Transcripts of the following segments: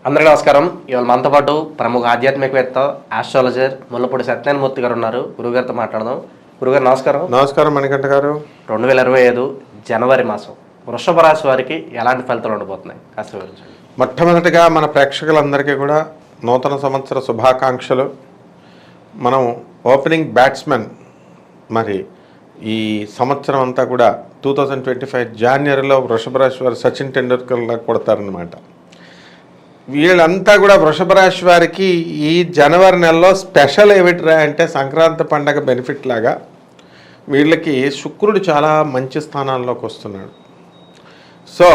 అందరికీ నమస్కారం. ఇవాళ మనతో పాటు ప్రముఖ ఆధ్యాత్మికవేత్త ఆస్ట్రాలజర్ ముల్లపూడి సత్యనారాయణమూర్తి గారు ఉన్నారు. గురుగారితో మాట్లాడదాం. గురుగారు నమస్కారం. నమస్కారం మణికంఠ గారు. 2025 జనవరి మాసం వృషభ రాశి వారికి ఎలాంటి ఫలితాలు ఉండబోతున్నాయి కాస్త వివరించండి. మొట్టమొదటిగా మన ప్రేక్షకులందరికీ కూడా నూతన సంవత్సర శుభాకాంక్షలు. మనం ఓపెనింగ్ బ్యాట్స్మెన్ మరి ఈ సంవత్సరం అంతా కూడా 2025 జాన్వరిలో వృషభ రాశి వారు సచిన్ టెండూల్కర్లా కొడతారనమాట. వీళ్ళంతా కూడా వృషభ రాశి వారికి ఈ జనవరి నెలలో స్పెషల్ ఏమిట్రా అంటే సంక్రాంతి పండగ బెనిఫిట్ లాగా వీళ్ళకి శుక్రుడు చాలా మంచి స్థానాల్లోకి వస్తున్నాడు. సో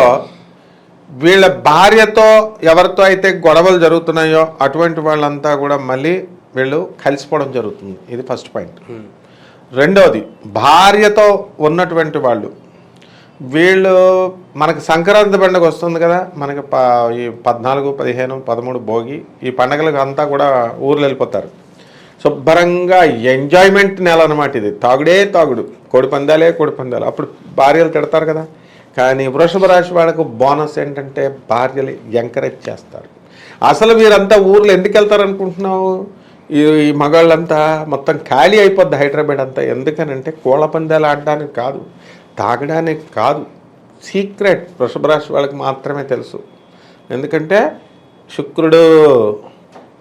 వీళ్ళ భార్యతో ఎవరితో అయితే గొడవలు జరుగుతున్నాయో అటువంటి వాళ్ళంతా కూడా మళ్ళీ వీళ్ళు కలిసిపోవడం జరుగుతుంది. ఇది ఫస్ట్ పాయింట్. రెండవది, భార్యతో ఉన్నటువంటి వాళ్ళు వీళ్ళు మనకి సంక్రాంతి పండుగ వస్తుంది కదా, మనకి ఈ 14, 15, 13 భోగి, ఈ పండగలకు అంతా కూడా ఊర్లు వెళ్ళిపోతారు. శుభ్రంగా ఎంజాయ్మెంట్ నెల అనమాట ఇది. తాగుడే తాగుడు, కోడిపందాలే కోడిపందాలు. అప్పుడు భార్యలు తిడతారు కదా. కానీ వృషభ రాశి వాళ్ళకు బోనస్ ఏంటంటే భార్యలు ఎంకరేజ్ చేస్తారు. అసలు మీరంతా ఊర్లు ఎందుకు వెళ్తారు అనుకుంటున్నావు? ఈ మగాళ్ళంతా మొత్తం ఖాళీ అయిపోద్ది హైదరాబాద్ అంతా. ఎందుకనంటే కోళ్ళ పందాలు ఆడడానికి కాదు, తాగడానికి కాదు. సీక్రెట్ వృషభ రాశి వాళ్ళకి మాత్రమే తెలుసు. ఎందుకంటే శుక్రుడు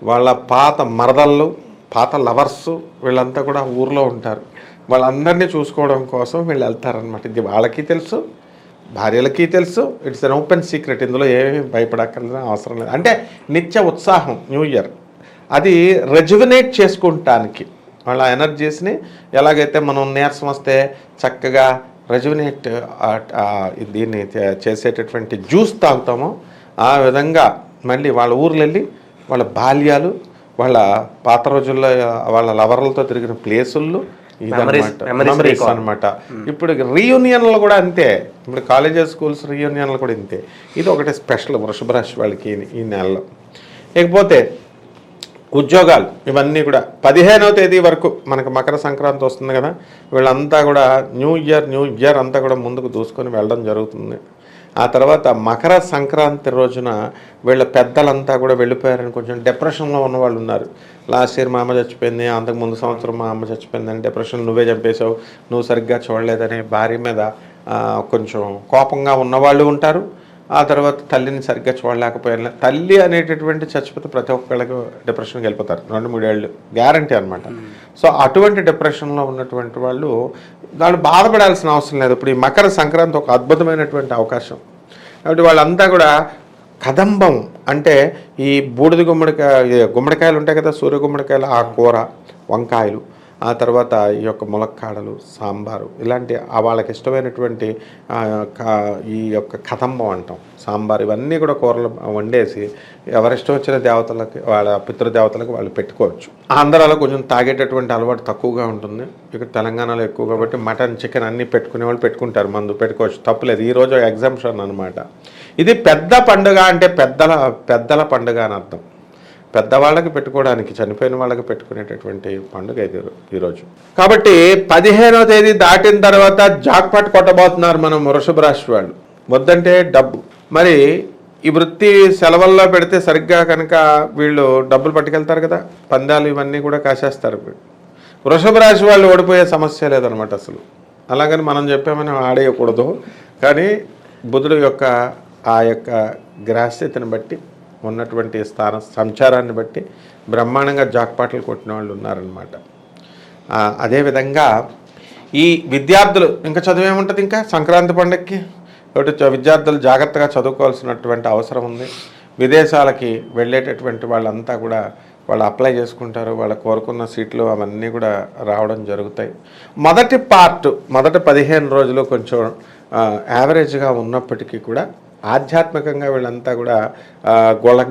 వాళ్ళ పాత మరదళ్ళు, పాత లవర్సు వీళ్ళంతా కూడా ఊర్లో ఉంటారు. వాళ్ళందరినీ చూసుకోవడం కోసం వీళ్ళు వెళ్తారనమాట. ఇది వాళ్ళకి తెలుసు, భార్యలకి తెలుసు. It's an open secret. ఇందులో ఏమీ భయపడక్కర్లేదు, అవసరం లేదు. అంటే నిత్య ఉత్సాహం న్యూ ఇయర్ అది రెజ్యువినేట్ చేసుకుంటానికి వాళ్ళ ఎనర్జీస్ని ఎలాగైతే మనం నీరసం వస్తే చక్కగా రెజ్యువినేట్ దీన్ని చేసేటటువంటి జ్యూస్ తాగుతామో ఆ విధంగా మళ్ళీ వాళ్ళ ఊర్లు వెళ్ళి వాళ్ళ బాల్యాలు, వాళ్ళ పాత రోజుల్లో వాళ్ళ లవర్లతో తిరిగిన ప్లేసుల్లో మెమరీస్ అనమాట. ఇప్పుడు రీయూనియన్లు కూడా అంతే. ఇప్పుడు కాలేజెస్, స్కూల్స్ రీయూనియన్లు కూడా ఇంతే. ఇది ఒకటి స్పెషల్ వృషభ రాశి వాళ్ళకి ఈ నెలలో. ఇకపోతే ఉద్యోగాలు ఇవన్నీ కూడా 15వ తేదీ వరకు మనకు మకర సంక్రాంతి వస్తుంది కదా, వీళ్ళంతా కూడా న్యూ ఇయర్ అంతా కూడా ముందుకు దూసుకొని వెళ్ళడం జరుగుతుంది. ఆ తర్వాత మకర సంక్రాంతి రోజున వీళ్ళ పెద్దలంతా కూడా వెళ్ళిపోయారని కొంచెం డిప్రెషన్లో ఉన్న వాళ్ళు ఉన్నారు. లాస్ట్ ఇయర్ మా అమ్మ చచ్చిపోయింది, అంతకుముందు సంవత్సరం మా అమ్మ చచ్చిపోయిందని డిప్రెషన్, నువ్వే చంపేశావు, నువ్వు సరిగ్గా చూడలేదని భార్య మీద కొంచెం కోపంగా ఉన్నవాళ్ళు ఉంటారు. ఆ తర్వాత తల్లిని సరిగ్గా చూడలేకపోయినా, తల్లి అనేటటువంటి చచ్చిపోతే ప్రతి ఒక్కళ్ళకి డిప్రెషన్కి వెళ్ళిపోతారు 2-3 ఏళ్ళు గ్యారంటీ అనమాట. సో అటువంటి డిప్రెషన్లో ఉన్నటువంటి వాళ్ళు బాధపడాల్సిన అవసరం లేదు. ఇప్పుడు ఈ మకర సంక్రాంతి ఒక అద్భుతమైనటువంటి అవకాశం. కాబట్టి వాళ్ళంతా కూడా కదంబం అంటే ఈ బూడిద గుమ్మడికాయలు ఉంటాయి కదా, సూర్య గుమ్మడికాయలు, ఆ కూర, వంకాయలు, ఆ తర్వాత ఈ యొక్క ములక్కాడలు, సాంబారు, ఇలాంటి వాళ్ళకి ఇష్టమైనటువంటి ఈ యొక్క కదంబం అంటాం, సాంబార్, ఇవన్నీ కూడా కూరలు వండేసి ఎవరిష్టం వచ్చిన దేవతలకి, వాళ్ళ పితృదేవతలకు వాళ్ళు పెట్టుకోవచ్చు. ఆంధ్రాలో కొంచెం తాగేటటువంటి అలవాటు తక్కువగా ఉంటుంది, ఇక్కడ తెలంగాణలో ఎక్కువ కాబట్టి మటన్, చికెన్ అన్నీ పెట్టుకునే వాళ్ళు పెట్టుకుంటారు, మందు పెట్టుకోవచ్చు, తప్పులేదు. ఈరోజు ఎగ్జామ్షన్ అనమాట. ఇది పెద్ద పండుగ అంటే పెద్దల పండుగ అని అర్థం. పెద్దవాళ్ళకి పెట్టుకోవడానికి, చనిపోయిన వాళ్ళకి పెట్టుకునేటటువంటి పండుగ ఇది ఈరోజు. కాబట్టి 15వ తేదీ దాటిన తర్వాత జాక్పాట్ కొట్టబోతున్నారు మనం వృషభ రాశి వాళ్ళు. వద్దంటే డబ్బు. మరి ఈ వృత్తి సెలవుల్లో పెడితే సరిగ్గా కనుక వీళ్ళు డబ్బులు పట్టుకెళ్తారు కదా, పందాలు ఇవన్నీ కూడా కాసేస్తారు. వృషభ రాశి వాళ్ళు ఓడిపోయే సమస్య లేదనమాట అసలు. అలాగని మనం చెప్పామని ఆడేయకూడదు. కానీ బుధుడు యొక్క ఆ యొక్క గ్రహస్థితిని బట్టి, ఉన్నటువంటి సంచారాన్ని బట్టి బ్రహ్మాండంగా జాక్పాట్లు కొట్టిన వాళ్ళు ఉన్నారనమాట. అదేవిధంగా ఈ విద్యార్థులు ఇంకా చదువేముంటుంది, ఇంకా సంక్రాంతి పండుగకి కాబట్టి విద్యార్థులు జాగ్రత్తగా చదువుకోవాల్సినటువంటి అవసరం ఉంది. విదేశాలకి వెళ్ళేటటువంటి వాళ్ళంతా కూడా వాళ్ళు అప్లై చేసుకుంటారు, వాళ్ళు కోరుకున్న సీట్లు అవన్నీ కూడా రావడం జరుగుతాయి. మొదటి 15 రోజులు కొంచెం యావరేజ్గా ఉన్నప్పటికీ కూడా ఆధ్యాత్మికంగా వీళ్ళంతా కూడా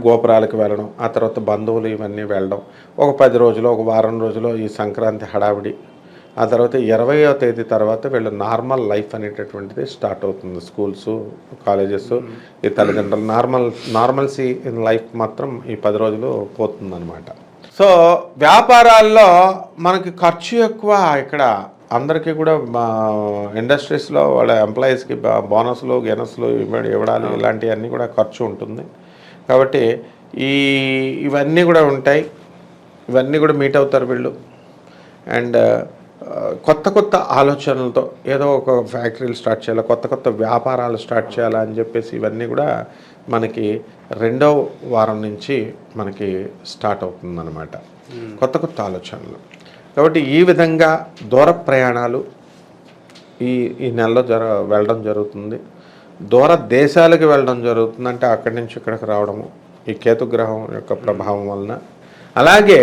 గోపురాలకు వెళ్ళడం, ఆ తర్వాత బంధువులు ఇవన్నీ వెళ్ళడం, ఒక 10 రోజులు, ఒక వారం రోజులు ఈ సంక్రాంతి హడావిడి. ఆ తర్వాత 20వ తేదీ తర్వాత వీళ్ళు నార్మల్ లైఫ్ అనేటటువంటిది స్టార్ట్ అవుతుంది. స్కూల్స్, కాలేజెస్, ఈ తల్లిదండ్రులు నార్మల్సీ ఇన్ లైఫ్ మాత్రం ఈ 10 రోజులు పోతుందన్నమాట. సో వ్యాపారాల్లో మనకి ఖర్చు ఎక్కువ. ఇక్కడ అందరికీ కూడా ఇండస్ట్రీస్లో వాళ్ళ ఎంప్లాయీస్కి బోనస్లు, గెనస్లు ఇవ్వడాలు ఇలాంటివన్నీ కూడా ఖర్చు ఉంటుంది. కాబట్టి ఇవన్నీ కూడా ఉంటాయి, ఇవన్నీ కూడా మీట్ అవుతారు వీళ్ళు. అండ్ కొత్త కొత్త ఆలోచనలతో ఏదో ఒక ఫ్యాక్టరీలు స్టార్ట్ చేయాలి, కొత్త కొత్త వ్యాపారాలు స్టార్ట్ చేయాలా అని చెప్పేసి ఇవన్నీ కూడా మనకి 2వ వారం నుంచి మనకి స్టార్ట్ అవుతుందన్నమాట, కొత్త కొత్త ఆలోచనలు. కాబట్టి ఈ విధంగా దూర ప్రయాణాలు ఈ నెలలో వెళ్ళడం జరుగుతుంది. దూర దేశాలకు వెళ్ళడం జరుగుతుంది, అంటే అక్కడి నుంచి ఇక్కడికి రావడము ఈ కేతుగ్రహం యొక్క ప్రభావం వలన. అలాగే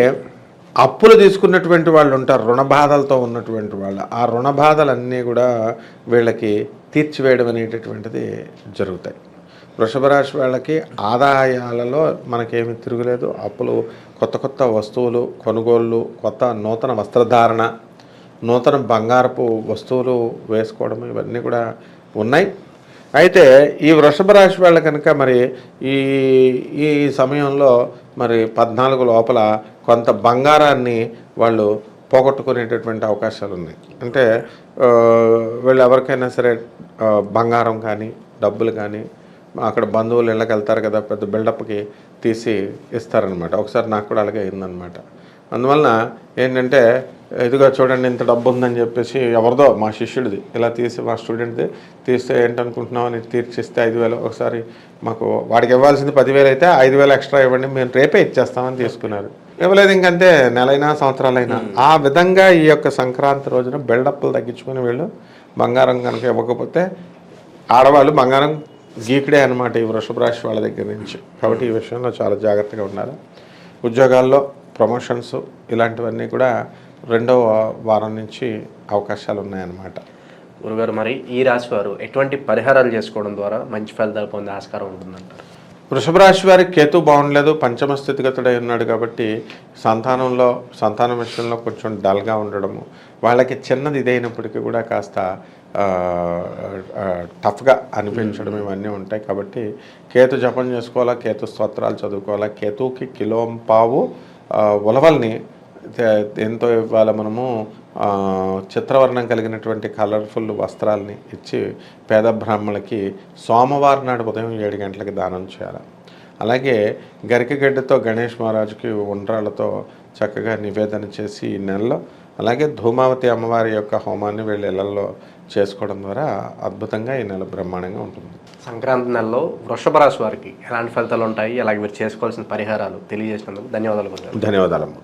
అప్పులు తీసుకున్నటువంటి వాళ్ళు ఉంటారు, రుణ బాధలతో ఉన్నటువంటి వాళ్ళు, ఆ రుణ బాధలన్నీ కూడా వీళ్ళకి తీర్చివేయడం అనేటటువంటిది జరుగుతాయి. వృషభ రాశి వాళ్ళకి ఆదాయాలలో మనకేమీ తిరుగులేదు. అప్పులు, కొత్త కొత్త వస్తువులు కొనుగోళ్ళు, కొత్త నూతన వస్త్రధారణ, నూతన బంగారపు వస్తువులు వేసుకోవడం, ఇవన్నీ కూడా ఉన్నాయి. అయితే ఈ వృషభ రాశి వాళ్ళ కనుక మరి ఈ సమయంలో మరి 14 లోపల కొంత బంగారాన్ని వాళ్ళు పోగొట్టుకునేటటువంటి అవకాశాలు ఉన్నాయి. అంటే వీళ్ళు ఎవరికైనా సరే బంగారం కానీ డబ్బులు కానీ అక్కడ బంధువులు ఇళ్ళకి వెళ్తారు కదా, పెద్ద బిల్డప్కి తీసి ఇస్తారనమాట. ఒకసారి నాకు కూడా అలాగే అయిందనమాట. అందువలన ఏంటంటే, ఇదిగో చూడండి ఇంత డబ్బు ఉందని చెప్పేసి ఎవరిదో మా శిష్యుడిది ఇలా తీసి, మా స్టూడెంట్ది తీస్తే ఏంటనుకుంటున్నాం అని తీర్చిస్తే 5,000, ఒకసారి మాకు వాడికి ఇవ్వాల్సింది 10,000 అయితే 5,000 ఎక్స్ట్రా ఇవ్వండి, మేము రేపే ఇచ్చేస్తామని తీసుకున్నారు. ఇవ్వలేదు ఇంకంతే, నెలైనా సంవత్సరాలైనా. ఆ విధంగా ఈ యొక్క సంక్రాంతి రోజున బిల్డప్లు తగ్గించుకొని వీళ్ళు బంగారం కనుక ఇవ్వకపోతే ఆడవాళ్ళు బంగారం గీకుడే అనమాట ఈ వృషభ రాశి వాళ్ళ దగ్గర నుంచి. కాబట్టి ఈ విషయంలో చాలా జాగ్రత్తగా ఉండాలి. ఉద్యోగాల్లో ప్రమోషన్స్ ఇలాంటివన్నీ కూడా 2వ వారం నుంచి అవకాశాలు ఉన్నాయన్నమాట. గురుగారు, మరి ఈ రాశి వారు ఎటువంటి పరిహారాలు చేసుకోవడం ద్వారా మంచి ఫలితాలు పొందే ఆస్కారం ఉంటుందంటారు? వృషభ రాశి వారికి కేతు బాగుండలేదు, పంచమ స్థితిగతుడై ఉన్నాడు. కాబట్టి సంతానం విషయంలో కొంచెం డల్గా ఉండడము, వాళ్ళకి చిన్నది ఇదైనప్పటికీ కూడా కాస్త టఫ్గా అనిపించడం, ఇవన్నీ ఉంటాయి. కాబట్టి కేతు జపం చేసుకోవాలా, కేతు స్తోత్రాలు చదువుకోవాలా. కేతుకి కిలోంపావు ఉలవల్ని ఎంతో ఇవ్వాలి మనము. చిత్రవర్ణం కలిగినటువంటి కలర్ఫుల్ వస్త్రాలని ఇచ్చి పేద బ్రాహ్మణులకి సోమవారం నాడు ఉదయం 7 గంటలకి దానం చేయాలి. అలాగే గరికగడ్డతో గణేష్ మహారాజుకి ఉండ్రాళ్ళతో చక్కగా నివేదన చేసి ఈ నెలలో, అలాగే ధూమావతి అమ్మవారి యొక్క హోమాన్ని వీళ్ళ ఇళ్లలో చేసుకోవడం ద్వారా అద్భుతంగా ఈ నెల బ్రహ్మాండంగా ఉంటుంది. సంక్రాంతి నెలలో వృషభ రాశి వారికి ఎలాంటి ఫలితాలు ఉంటాయి, అలాగే మీరు చేసుకోవాల్సిన పరిహారాలు తెలియజేసినందుకు ధన్యవాదాలు. ధన్యవాదాలు.